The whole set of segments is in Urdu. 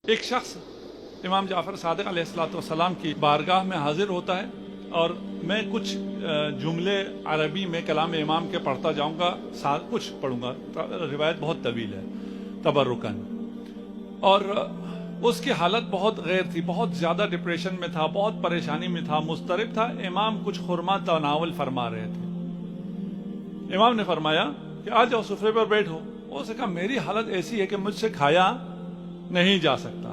ایک شخص امام جعفر صادق علیہ السلام کی بارگاہ میں حاضر ہوتا ہے اور میں کچھ جملے عربی میں کلام امام کے پڑھتا جاؤں گا، کچھ پڑھوں گا، روایت بہت طویل ہے تبرکن، اور اس کی حالت بہت غیر تھی، بہت زیادہ ڈپریشن میں تھا، بہت پریشانی میں تھا، مضطرب تھا۔ امام کچھ خرما تناول فرما رہے تھے۔ امام نے فرمایا کہ آ جاؤ سفرے پر بیٹھو۔ اس نے کہا میری حالت ایسی ہے کہ مجھ سے کھایا نہیں جا سکتا۔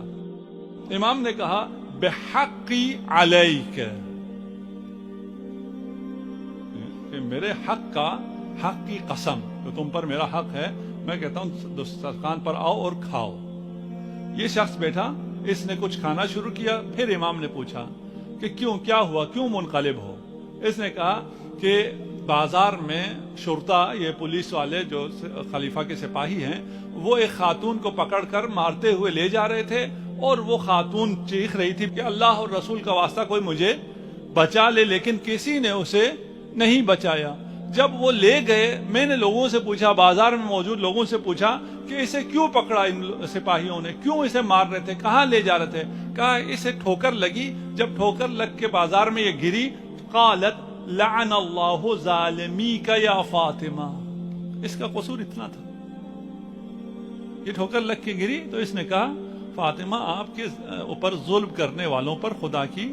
امام نے کہا بحقی علیک، کہ میرے حق کی قسم، تو تم پر میرا حق ہے، میں کہتا ہوں دسترخوان پر آؤ اور کھاؤ۔ یہ شخص بیٹھا، اس نے کچھ کھانا شروع کیا۔ پھر امام نے پوچھا کہ کیا ہوا، کیوں منقلب ہو؟ اس نے کہا کہ بازار میں شرطا، یہ پولیس والے جو خلیفہ کے سپاہی ہیں، وہ ایک خاتون کو پکڑ کر مارتے ہوئے لے جا رہے تھے، اور وہ خاتون چیخ رہی تھی کہ اللہ اور رسول کا واسطہ کوئی مجھے بچا لے، لیکن کسی نے اسے نہیں بچایا۔ جب وہ لے گئے، میں نے لوگوں سے پوچھا، بازار میں موجود لوگوں سے پوچھا کہ اسے کیوں پکڑا ان سپاہیوں نے، کیوں اسے مار رہے تھے، کہاں لے جا رہے تھے؟ کہا اسے ٹھوکر لگی، جب ٹھوکر لگ کے بازار میں یہ گری، قالت لعن اللہ ظالمیک یا فاطمہ، اس کا قصور اتنا تھا، یہ ٹھوکر لگ کے گری تو اس نے کہا فاطمہ آپ کے اوپر ظلم کرنے والوں پر خدا کی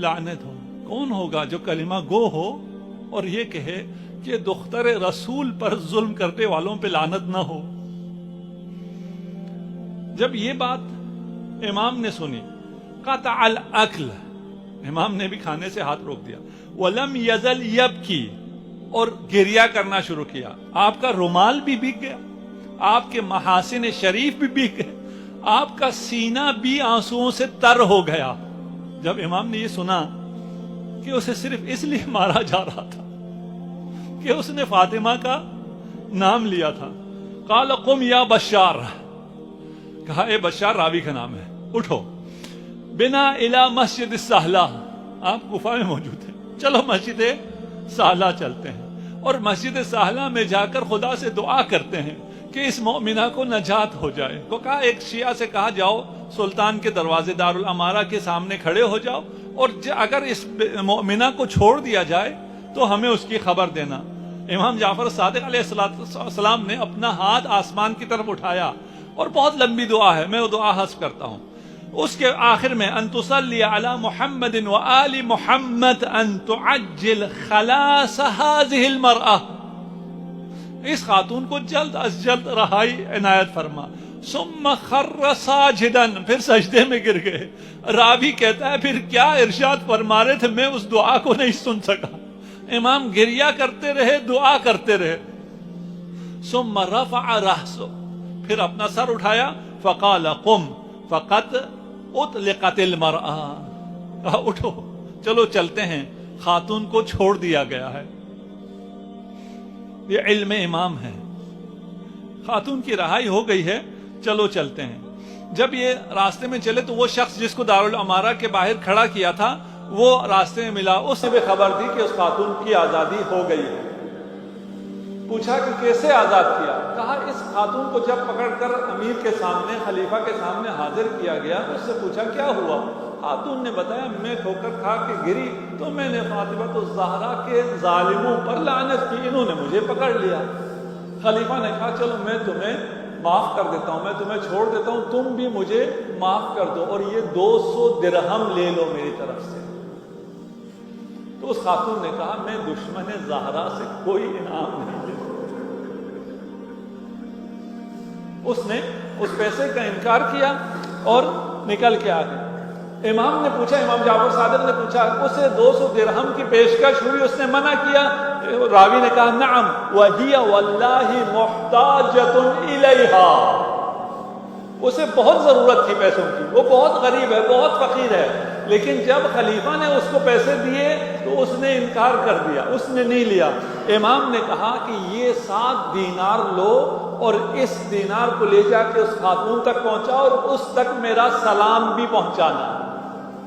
لعنت ہو۔ کون ہوگا جو کلمہ گو ہو اور یہ کہے کہ دختر رسول پر ظلم کرنے والوں پہ لعنت نہ ہو؟ جب یہ بات امام نے سنی، قطع الاکل، امام نے بھی کھانے سے ہاتھ روک دیا، ولم یزل یبکی، اور گریہ کرنا شروع کیا۔ آپ کا رومال بھی بھیگ گیا، آپ کے محاسن شریف بھی بھیگ گئے، آپ کا سینہ بھی آنسوؤں سے تر ہو گیا۔ جب امام نے یہ سنا کہ اسے صرف اس لیے مارا جا رہا تھا کہ اس نے فاطمہ کا نام لیا تھا، قال قم یا بشار، کہا اے بشار، راوی کا نام ہے، اٹھو، بنا الی مسجد السہلہ، آپ گفا میں موجود ہیں، چلو مسجد سہلہ چلتے ہیں، اور مسجد سہلہ میں جا کر خدا سے دعا کرتے ہیں کہ اس مومنہ کو نجات ہو جائے۔ کو کہا ایک شیعہ سے کہا جاؤ سلطان کے دروازے دارالامارہ کے سامنے کھڑے ہو جاؤ، اور اگر اس مومنہ کو چھوڑ دیا جائے تو ہمیں اس کی خبر دینا۔ امام جعفر صادق علیہ السلام نے اپنا ہاتھ آسمان کی طرف اٹھایا، اور بہت لمبی دعا ہے، میں وہ دعا حذف کرتا ہوں۔ اس کے آخر میں ان تصلی علی محمد و آل محمد ان تعجل خلاص هذه المرأة، اس خاتون کو جلد از جلد رہائی عنایت فرما۔ ثم خر ساجدا، پھر سجدے میں گر گئے۔ راوی کہتا ہے پھر کیا ارشاد فرما رہے تھے، میں اس دعا کو نہیں سن سکا۔ امام گریہ کرتے رہے، دعا کرتے رہے۔ ثم رفع رأسه، پھر اپنا سر اٹھایا، فقال قم فقد اطلقت المرأة، کہا اٹھو چلو چلتے ہیں، خاتون کو چھوڑ دیا گیا ہے۔ یہ علم امام ہے، خاتون کی رہائی ہو گئی ہے، چلو چلتے ہیں۔ جب یہ راستے میں چلے تو وہ شخص جس کو دارالامارہ کے باہر کھڑا کیا تھا وہ راستے میں ملا، اس نے بھی خبر دی کہ اس خاتون کی آزادی ہو گئی ہے۔ پوچھا کہ کیسے آزاد کیا؟ کہا اس خاتون کو جب پکڑ کر امیر کے سامنے، خلیفہ کے سامنے حاضر کیا گیا، اس سے پوچھا کیا ہوا؟ خاتون نے بتایا میں ٹھوکر کھا کے گری تو میں نے فاطمہ الزہرا کے ظالموں پر لعنت کی، انہوں نے مجھے پکڑ لیا۔ خلیفہ نے کہا چلو میں تمہیں معاف کر دیتا ہوں، میں تمہیں چھوڑ دیتا ہوں، تم بھی مجھے معاف کر دو، اور یہ 200 درہم لے لو میری طرف سے۔ تو اس خاتون نے کہا میں دشمن زہرا سے کوئی انعام نہیں لے۔ اس نے اس پیسے کا انکار کیا اور نکل کے آ گیا۔ امام نے پوچھا، امام جعفر صادق نے پوچھا، اسے 200 درہم کی پیشکش ہوئی، اس نے منع کیا؟ راوی نے کہا نعم وہی واللہ محتاجۃ الیہا، اسے بہت ضرورت تھی پیسوں کی، وہ بہت غریب ہے، بہت فقیر ہے، لیکن جب خلیفہ نے اس کو پیسے دیے تو اس نے انکار کر دیا، اس نے نہیں لیا۔ امام نے کہا کہ یہ 7 دینار لو اور اس دینار کو لے جا کے اس خاتون تک پہنچاؤ اور اس تک میرا سلام بھی پہنچانا۔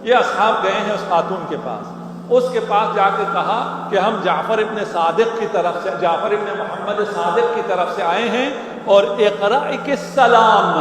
یہ اصحاب گئے ہیں اس خاتون کے پاس، اس کے پاس جا کے کہا کہ ہم جعفر ابن صادق کی طرف سے، جعفر ابن محمد صادق کی طرف سے آئے ہیں، اور اقرأ السلام،